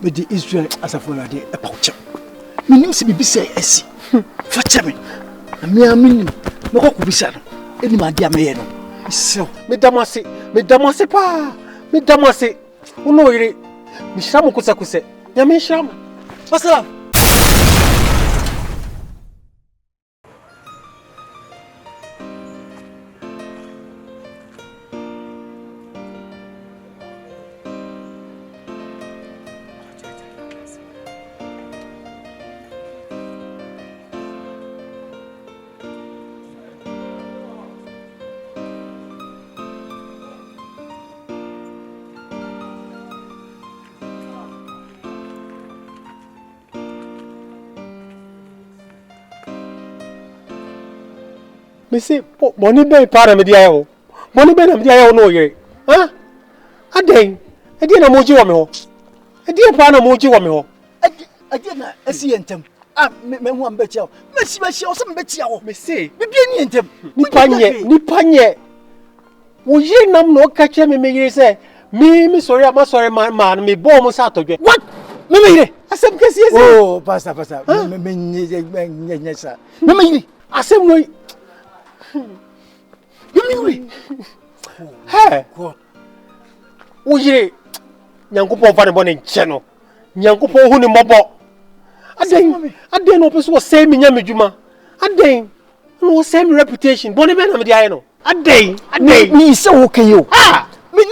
But the Israel as a follower, a pouch. Meaning to be say, Essie. Fetch me. And me, I mean, no could be said. Any my dear man. So, Madame, pa, Madame, who know it? Mishamu Kusakuse, Yamisham. What's up? Missy, Bonnie Bay part of the Dio. Bonnie Bay of the Io no ye. Huh? A day. I didn't know you were a dear part of Moji Wamo. I didn't see him. Ah, me one bet you. Miss or some bet you. Missy, be being him. Nipanye. Would you no catch me say? Me, sorry, I'm sorry, my man, me bomb Saturday. What? Me, I said, oh, Pastor, yes, sir. Me, I said, wait. You mean hey, God. Uye, Yankupo Vanabon channel. Yankupo Hunimobo. I didn't know person was saying Yamijuma. I didn't know same reputation. Bonneman of the Iano. A day, me so okay you. Ah, me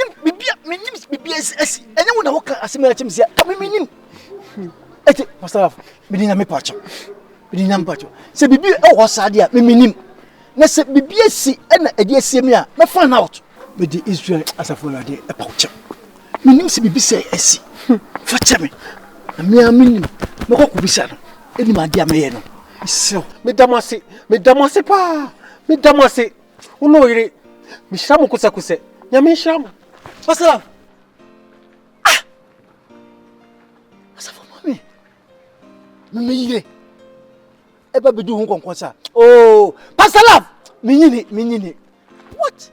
BSS. Anyone walk as a merchant here. Come in. Pastor, me didn't have a patch. Me didn't have a patch. Say, be was Sadia, me. Nese BBSC and a dear Semia, me find out. But the Israel as a follower, a pouch. Meaning to be say, Essie. Fetch me. And me, I mean, no could be said. Any my dear man. So, Madame, pa, Madame, who know it? Mishamu Kusakuse, Yamisham. What's up? Ah, what's up for me? Me. Eba be do hon konsa. Oh, Pastor Love. Minini. What?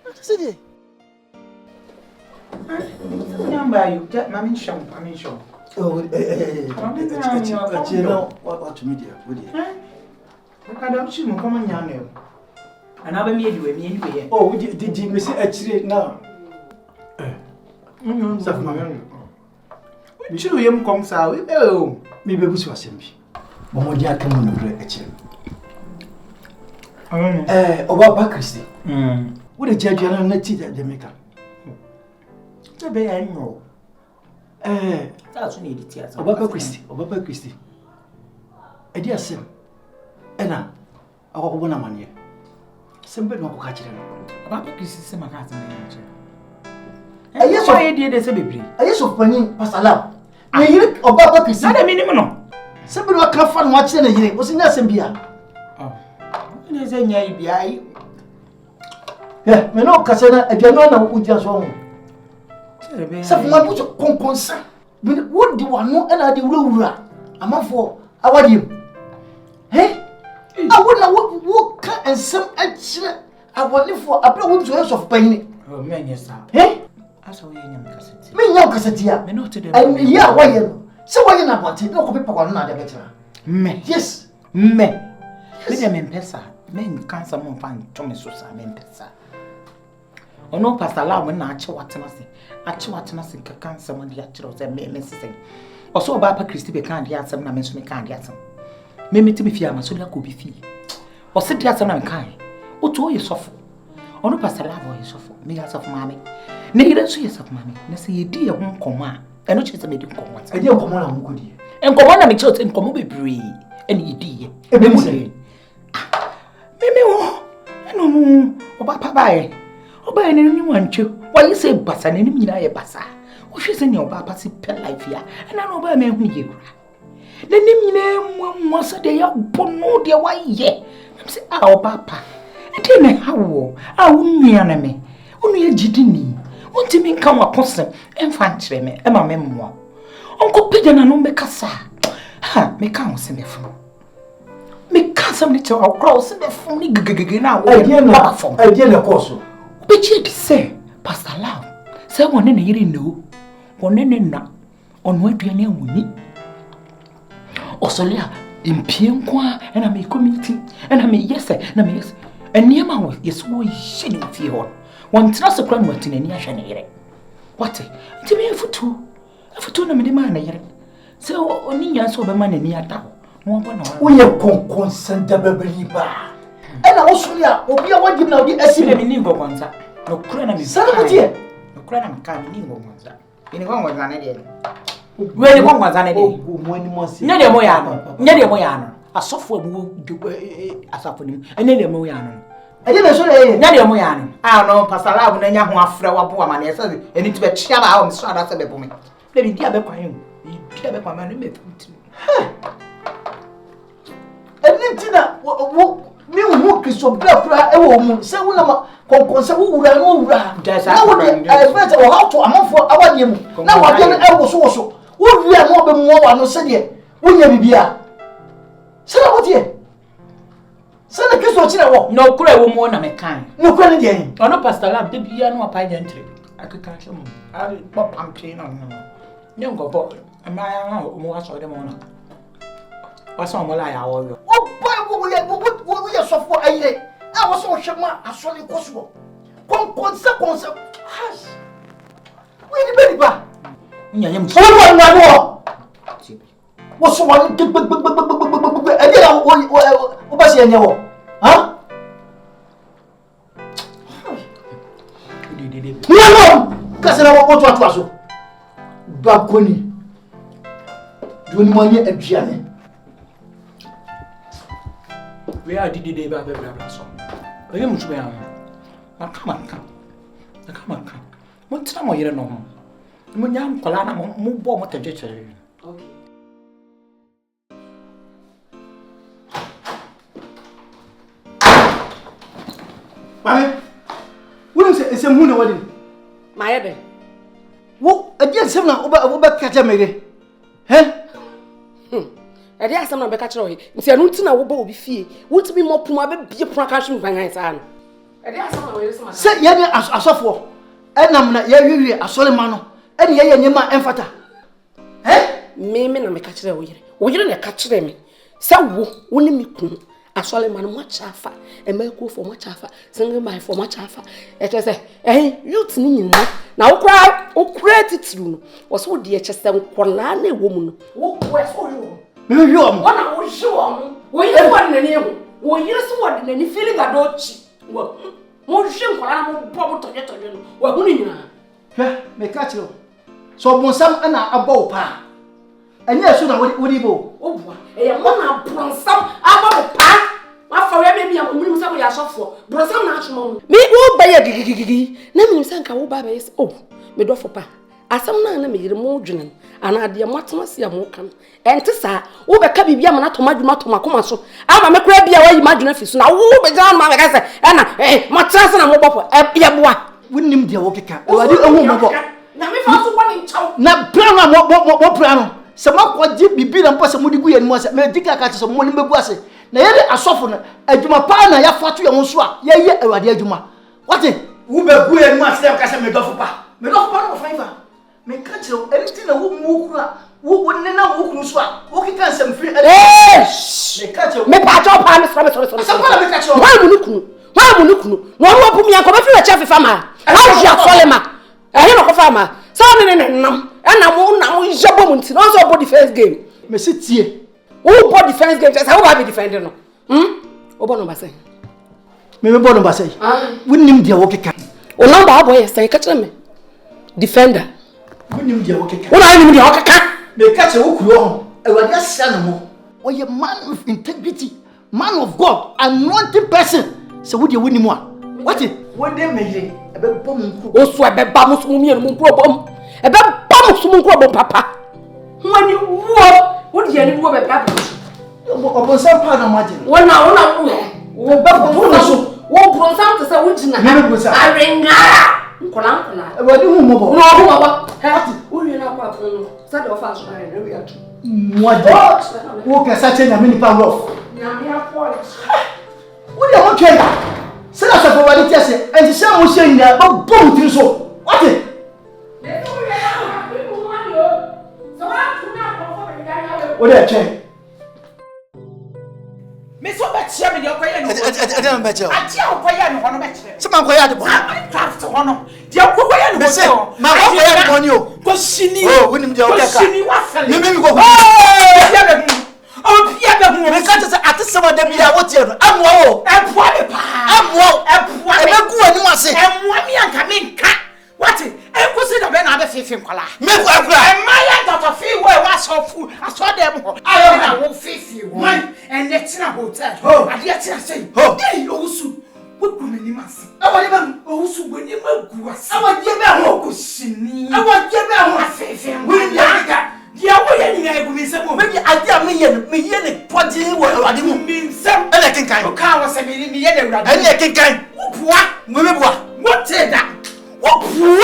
What is it? Number you, Mammy Sham. Oh, what to media? I don't see come on Yano. And I will meet you anyway. Oh, did you miss it now? We should have come south. Oh, maybe we was him. Momodia come on the great. Oba Christi. What a judge and a teacher Jamaica. The bay I know. That's need it. Oba Christi. A dear Sim. Enna, our woman man here. Simple no catch them. Oba Christi, some of us. A yes, I did a baby. A yes of Penny Pasala. I hear Oba Christi. Not a minimum. Somebody will come from watching a year. Was in Assembia. There's a yay. Yeah, me no Cassana, a piano would just wrong. Some one put a concern. What do I know? And I do rule. I'm on for our you. Hey, I wouldn't walk and some action. I want for a blow to us of pain. Oh, man, yes, sir. Hey, I saw you in Cassette. Me no Cassatia, me not to the yeah, why you? So why you not want it? No people are not better. Me, yes, me. Men pesa, men can't someone find Thomas Sosa, men pesa. Oh no, Pastor Lau, when I chew what I can't someone the actual message. Or so about Christy can't get some, I mention me can't get some. Maybe to be fear, my soul could be fee. Or sit here some kind. What do you suffer? Or no, Pastor Lau, you suffer, me as of mammy. Nay, don't see yourself, mammy. Let's say, dear, won't come on. And not just a medium come once. I dear come on, good year. And come on, I'm a church and come over bree. Any dear. Mimi, no, Papa, bye. Oh, by any one, why you say Bassa and any Mina Bassa? Oh, she's in your papa, pet life here, and I know by me who you cry. The name was a day of Bono, dear, why, ye? I'm saying, our papa. And then how I won't be an enemy. Only a jidini. Won't you mean come a person and fancy me, and my memoir? Uncle Pigeon and Umbecassa. Ha, me can't send me from. Me can't send me to our cross and the phone now. I didn't of course. But you say, Pastor Lau, say one in a year no, one in a On what you name with me. Osolia, impien qua, and I may committee, and I may yes, and I may yes. And near my wife is so shitty with you. One trust a crown went in any action. What? To be a foot no man. So only you saw the man in near town. We are consent the baby bar. And Australia will be a one you know the estimate in Nimbo ones. No crown, son, dear. No crown coming in ones. In one was an idea. Where one was an idea. Nedia Moyano. A software will do as up for him, and Nedia Moyano. I didn't say Nadia Moyano. I don't know, Pasala, when I have one flower woman, and it to be a child out of Strada Sabbath. Let me get back him. You get back my man. And then Tina, me who is so black, a woman, say, well, who that's how to amount for our name. Now I was also. Would we are more no said, will you be here? Say what here? Send a kiss or chill. No cry woman, I'm a kind. No cry again. Or no pastor lab, the piano pie entry. I could catch him. I did pop and chain on him. Young go pop, and my more saw them on. What's on my lie? Oh, what we are software? I was so shamma as solely possible. Concept. Hush. Wait a minute, ba. What's one? I did what's your name? Huh? No, because I want to ask you. Bakuni. Doing money at Gianni. Where did the day by the Brasso? I am sure I come. What time are you know? When young Colana move on with the judge. Okay. What is it? It's a moon wedding. My head. What? I did some over catch a maybe. Eh? I did some of the catcher. If you're not in a wobo be fee, would be more puma be a procassion by my son. I did some of say, Yanni as a for. And I'm not yet a Solomano. And Yama and Fata. Eh? Maybe I'm a catcher away. Well, you don't catch them. So, wouldn't me. I saw a man much alpha, and make for much alpha, singing by for much alpha. It was a youth now cry, oh, credit room was so dear Chester Colane woman. What was for you? You are one I was sure. Well, you want any, well, you saw any feeling that don't cheat. Well, more shame for I'm probably to get on you. Well, who you are? May catch you. So, Monsam and a bow pa. And yes, soon I would you go. Oh, a man bronze some about the path. My for maybe I'm going to say I saw for Brosam national. Me will buy a giggy. Name sank our babies. Oh, me do for pa. As some man made a more journey, and I dear Matmas Yamokan. And to say, oh, the cabby Yamana to my Matoma so. I'm a crabby away imagine if you now will be down my gazette. And Matras and a mobile, a piabois. Wouldn't him dear walkie cat. Oh, I didn't know. Now, if I was one in town, now, plan what plan. Some what did be being and possible to be and was a medical cat some money was it. Na yele asofo adwuma pa na ya fatu ya wonso a ye ye awade adwuma wate wo be gu enu asem ka se me dofo pa no fiver me ka chiro anything na wo mu kura wo ne na wo kuru so a wo kika nsem free me ka chiro me pa cho pa me sorry so kwa me ka chiro wa mu nukunu no wo pu mi anko be free chef fama how ya solema eh no ko fama so ne nam na mo jabo mu nti no so body first game me se tie. Who bought defense games? How about be defending? Obo number say. Me bo number say. Wouldn't him dear walkie cat. O number boy say catch me. Defender. Wouldn't him dear walkie cat. What I mean the walkie cat? Me catch a walk wrong. E wa dia san mo. O ye man of integrity, man of God, anointed person. So would you win him one? What it? What they measure? E be bom nku. O so e be ba mo so mi enu mo problem. E be ba mo so mo nku papa. When you wo what do you need to go back? Upon some part of margin. One now, one back so. What brought out to say, which I ring. What do you move? No, you know, start off fast. What? Walk a certain a mini power off. What do you want to say? Us for what it is, and the sun was saying that, but boom, so. What it? What are you? Miss Obatia, me, your prayer, I don't bet you. I tell Koyan, one of them. Someone quiet the boy. I craft one. Dear Koyan, Miss, my wife on you. Because she knew. Oh, when you go, you may go. Oh, Pierre, we can't say at some of them. Yeah, what you I'm woe. I'm woe. I'm go and say, I'm 1 year coming. What? I was in a ben other 15 color. Me, my daughter feel where was so full. I saw them. I don't know 50 one and let's not hotel. Oh, I yet say, oh, hey, also. What woman you must? I want also when you go. I want you back. I want you back. Faith, when you got. Yeah, maybe I tell me, pointing what I didn't mean some. And I can kind of car was a million, and I can kind. What said that? What poor?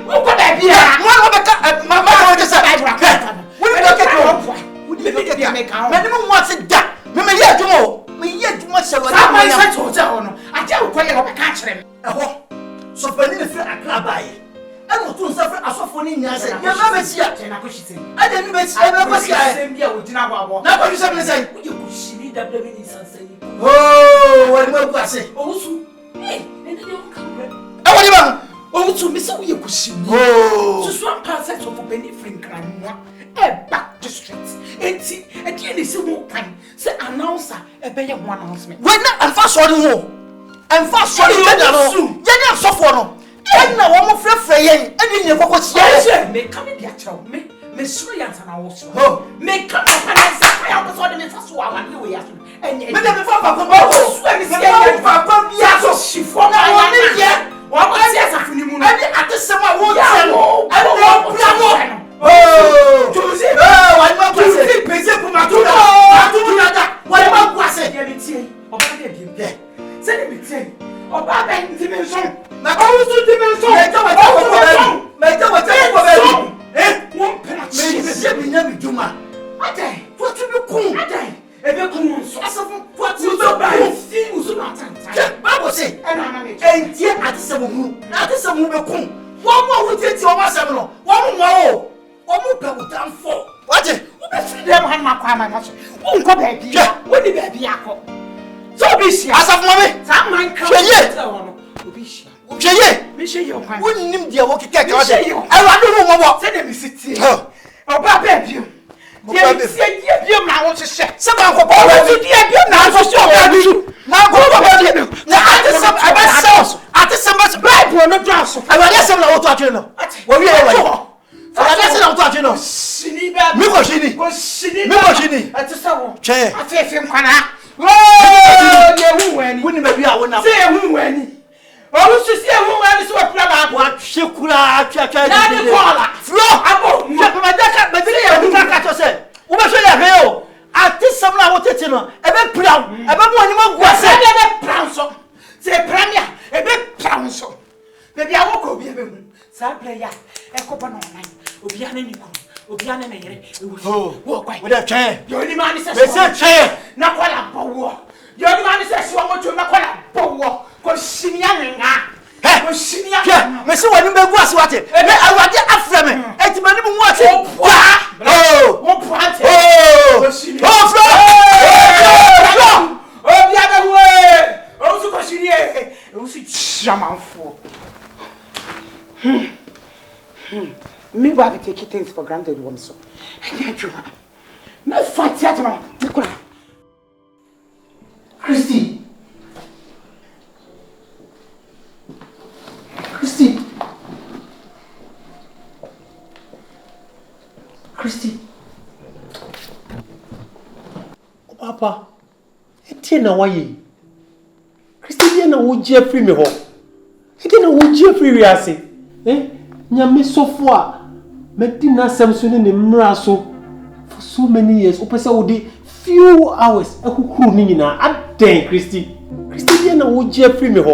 What could I be? My mother just said, would you look at me? Minimum wants it done. Maybe yet tomorrow. Me yet too much of what I hotel. I tell quite a catch them. So for the friend I can't buy. I don't know suffer as of one in your say. You never see it. I didn't miss ever see it. Now, what you say? You could see that the minister say, oh, what more was it? Also, hey, and then you come. I want you. Also, Miss you could see. Oh, just one passage of a penny frank and back to streets. And see, at the end is more kind. Say, announcer, a better one announcement. When I'm fast on more. I'm fast on you. Then I'm soft one. And now I'm afraid, and you never was yes, may come in your child, me, Miss Rians and I also. Oh, may come up and say, I was on the first one, you were and you never thought about she for my yet. What was yes, I feel you at the summer won't tell. I don't know. Oh, to say, oh, I want to say, Pizza Pumatuda. What about was it? Send me say, oh, Baba, dimension. My own dimension. My daughter, eh? One penalty. Juma. I die. What to be cool? I die. Ebe kun so. What you so buy? See you so not. Bible say, and here at some be kun. One more will take your master no. One more. One more go down for. What? Who be free them hand my kwama na so. Who go baby? When the baby akọ. So be she. As of mommy. That man come. Obi Cheye, me shey your kwan. Won nim dia wo keke ka de. I wa do no mo. Say dem sit here. Oba baby. Dia say dia bi na wo hye. Se ba ko ba dia bi na wo hye oba bi. Na go ba dia. Na ate some Bible no do so. I wa dey say na wo to atwe no. Wo wi e wa. I dey say na wo to atwe no. Shini ba. Me ko shini. Ko shini. Me ko shini. Ate say wo. Cheye. Afefe nkwana. Oh, ye hu wani. Woni ba bi a wo na. Say hu wani. Oh, she see a woman is what what she could have Flo, Abo, but you can't say, what should I hear? At this summer, I wanted to know a bit proud, a bit more was a proud so. Say, Premier, a bit proud so. Maybe I will go be a bit. Sad player, a coupon online, Obiana, Obiana, oh, walk with a chair. Your only man is a chair, not what a power. Your only man is a swamp to not what a power. Christiana, Christiana, Monsieur, when you go was what it? I want the Aframan, and to many watch it. Oh, the other way. Also, Christiana, also shaman for. Me, why take things for granted once so. I can't do that. No fight, Nicola. Christy. Christy. Papa, eti na waye. Christy na wo Jeffrey me ho. Eti na wo Jeffrey wiase. Nyame sofo a medi na samso ne mmra so for so many years. Opese wo di few hours akukuru ni nyina aden Christy. Christy na wo Jeffrey me ho.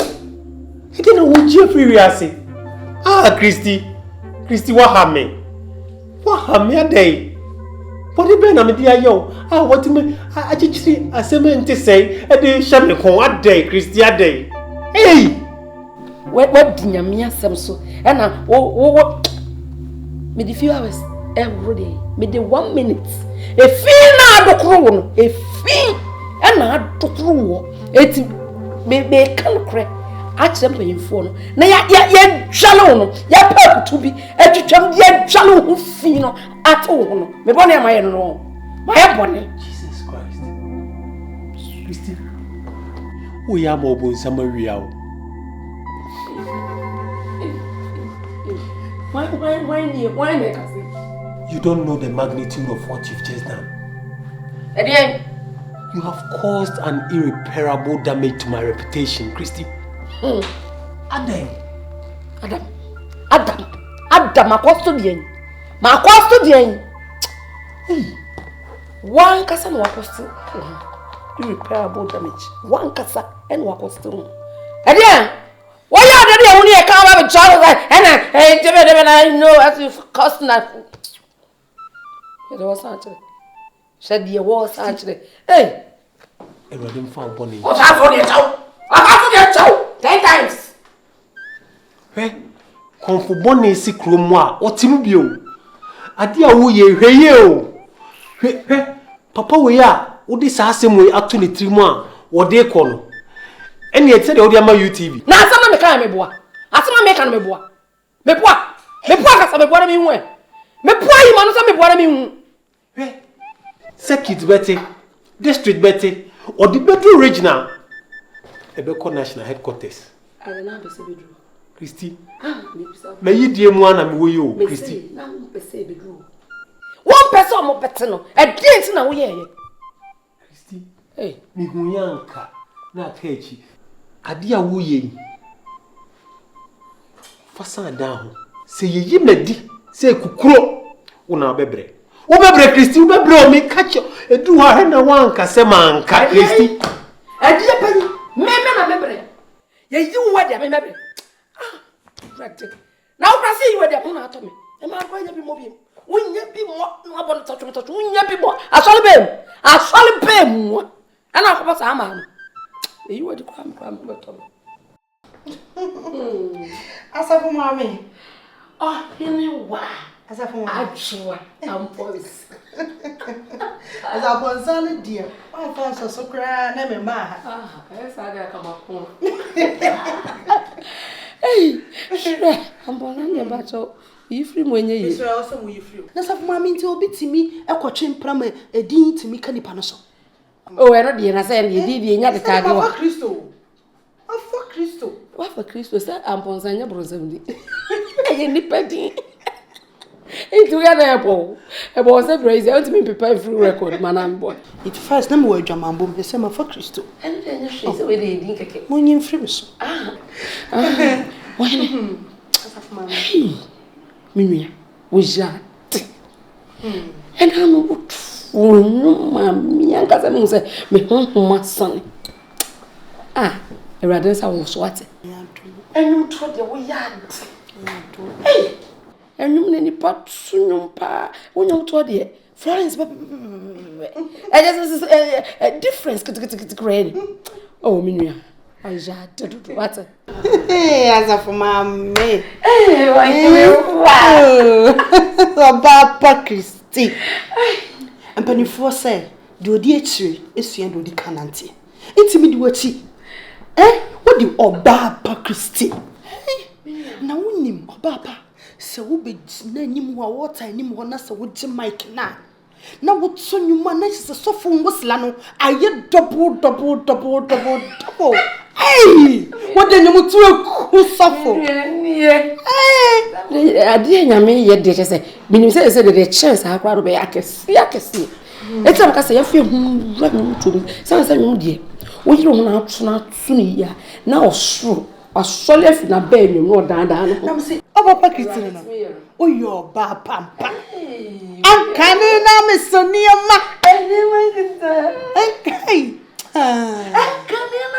Eti na wo Jeffrey wiase. Ah Christy. Christy what hame? What hame aden? What the ben am dia yo? Ah what me achichiri aseme nte say e dey hye me kon aden Christy aden. Hey! What dinyame asem so? E na wo me di few hours. every day. Me the 1 minute. A fee na dokro a fee and na dokro. It me can cry. Akyem panyimfo no na ya dwale no ya papu to bi atwetwam ya dwale ho fi no ato ho no me bone amaye no ma ya bone Jesus Christ. Christy. We are more bon sama wiao. Why You don't know the magnitude of what you've just done. Again, you have caused an irreparable damage to my reputation, Christy. Adam, my custodian. One kasa no wakosto. Irreparable damage. One kasa and wakosto. Again, why are they only a car with child and I know as you cost nothing. It was actually. Said the was actually. Hey! I didn't find Bonnie. What's that for your child? I have to 10 times. Hey, come for Bonnie, sick room. What's him you? I dear, who ye, hey, Papa, we are. Would this assassin way actually 3 months? What they call? And yet said, oh, dear, my UTV. Now, some of the kind of boy. I saw my kind of boy. Me poa, me boy, me win. Me poa, you man, some me boy, me. Hey, Circuit Betty, District Betty, or the bedroom regional. Ebeko National Headquarters. I don't know, bedroom. Christy, may you dear one and we you, Christy. Bedroom. One person more better, a dance now, yeah. Christy, hey, me who yanka, not catchy. A dear woo ye. Fasten down. Say ye medi, say kukro, una bebre. Ubebre Christy, ubebre me catch you, and do her and a wanka, semanka, Christy. A dear penny, me mebre. Ye you were there, mebre. Now I see you were there, Ponatomy. Am I going to be moving? When you be more, no about touch, when you be more. I saw him more. And I was a man. You were the crime, Asa for mommy. Oh, you know why? Asa for actually, I'm voice. As I was on dear. Oh, Fonso, so cry, never mind. Yes, I got come up home. Hey, I'm born on your battle. You free when you use also you free. Let's have mammy to be to me a coaching pram a dean to me canny panaso. Oh, I don't know, I said you did the other time. What Christo? For Christo. What for Christo? That I'm on your bosom. Any petty. It's together, a boss of brazen. I want to be prepared for record, man. Boy. It first number word, Jamambo, the same for Christo. And then she's away the ink. When you frims. When Mimia was that. And I'm mammy, and cousin said, me home, my son. Ah, a rather I was what? And you told the way yard. Hey, and you many pot soon, pa, when you told the Florence, I just a difference. Great. Oh, Mimia. I just what? Hey, as a for mammy. Hey, wow. Papa Christy. And Penny for say, do the tree is the end of the cananti. It's me do eh? What do Papa Christy? Now, him, Papa. So we be name water and him one as a wood Mike now. Now, what son you manage to suffer was Lano? I yet double. Hey! What then you to suffer? Hey! I didn't mean yet, they say, meaning say the chance I crowd be I can see. It's like I say, I feel run to me. Some say, no, dear. We don't want to not soon. Now, true. I saw left in a baby more than I'm saying, oh, Papa Christina. Oh, you're bad pampa. I'm coming now, Mr. Niama. Okay. I'm coming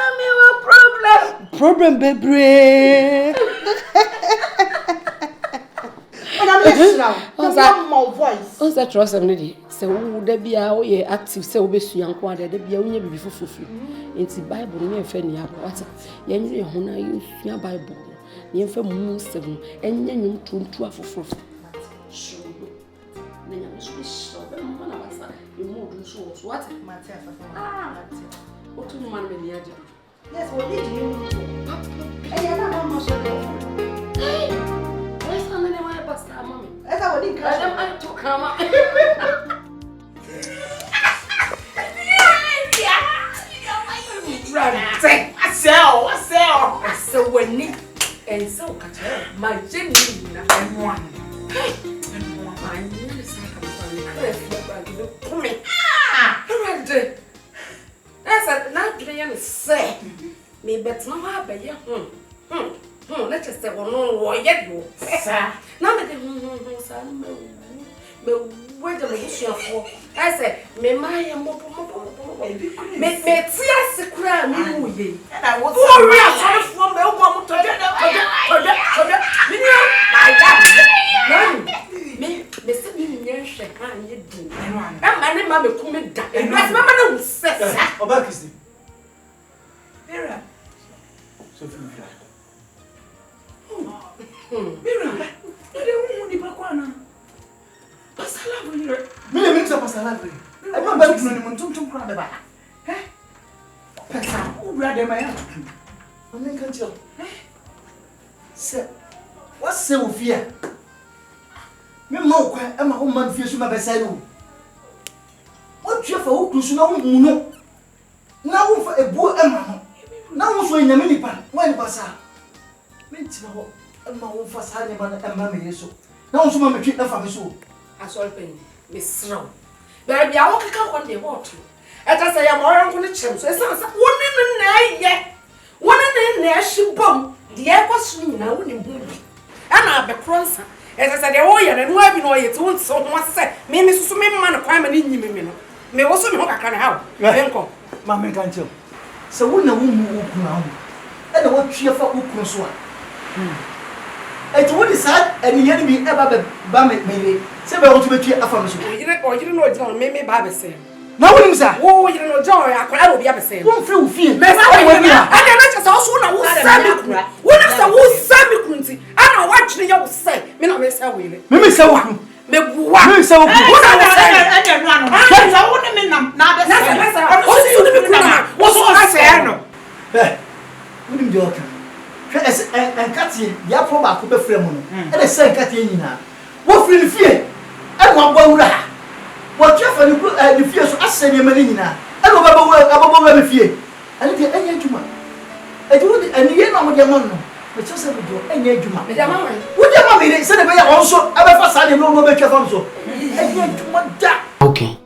now, problem, baby. And I'm listening now. That's my voice. What's that trust lady? So, there be a active so be young quarter, there be only before free. It's the Bible, near Fanny. What? Yenny, Hona, your Bible. Yen for moon 7, and yen you to 12 for so mana basa you mo do so what Matia Papa. Matia otu ni man me ni aje Yes, what did you do? Hey, I'm not much of hey what's on the way pasta mommy I thought we didn't I to come I sell. so when ni and so my genuine and one my new second come that's a not doing say me bet no happen ya let's just say no yet you sir now me sir me wait a minute for I say me my mo me tia sekura mi wo ye and I was sorry for me o mo to me my dad me se mi nyen hwe kan ye du e ma ne ma me ku me da e ma na wo se Oba Christi. Mira. So feel me. Mira. Ade wo ni pa kwana. Pasala bule. Mira mi nsa pasala bule. I ma ba tunu ni mo tum kra be ba. Pesa wo bra de ma ya tutu. O men kan tio. Se what say wo fear? Me ma wo kwa e ma wo man fie so ma be sai no. What you for who to know no? Now for a boy Emma. Now so in the minipan. When passa. Mentina ho Emma wo for sane ba na Emma me yeso. Now so ma me twi afa me so. Asol pen me srow. Ba bia wo keka kon de what. Eta say ya mo ranko ne chem so esa sa woni na ye. Woni na hibom. De e kwaso nyina woni hu bi. Ana be kronsa. Eta say de wo ye na no abi no ye ti won so ho se me susu me ma na kwan ma ni nyime me no. Me woso me ho kakra na ha. Enko. Ma me kan tio. Se wo na wo mu wo kuna ho. E na wo twi afa wo kun so a. Eto wo di sa eniye ni bi e ba me se be wo tu be twi afa me so. Ojire no ojire me ba be se. Na wo nim sa. Wo ojire no jon akola wo bia be se. Wo mfiri wo fie. Me sa wo bia. Ade na chese wo so na wo sa mi kun. Wo na sa wo sa mi kun ti. Ana wa twire ya wo se. Me na me sa wo ile. Me sa wo kun. Me buwa. Me sa wo kun. Wo na wo se. Ade no ano. Sa wo ne me nam na de se. Na sa. Wo so ne me kun na. Wo so na se no. Wo nim de o kan. Hwe es enkatie ya pro ba ko be frɛ mu no. E de se enkatie nyina. Wo firi fie. E mo abɔ wura ha. Wo twa ni fie so asɛne ma ni nyina. E no ba wura me fie. Ani de anya dwuma. E de wo de ani ye na mo de man no. Me twa se do anya dwuma. Me da ma wan. Wo de ma me se de be ya on so e be fa sa de no be twa fam so. Anya dwuma da. Okay.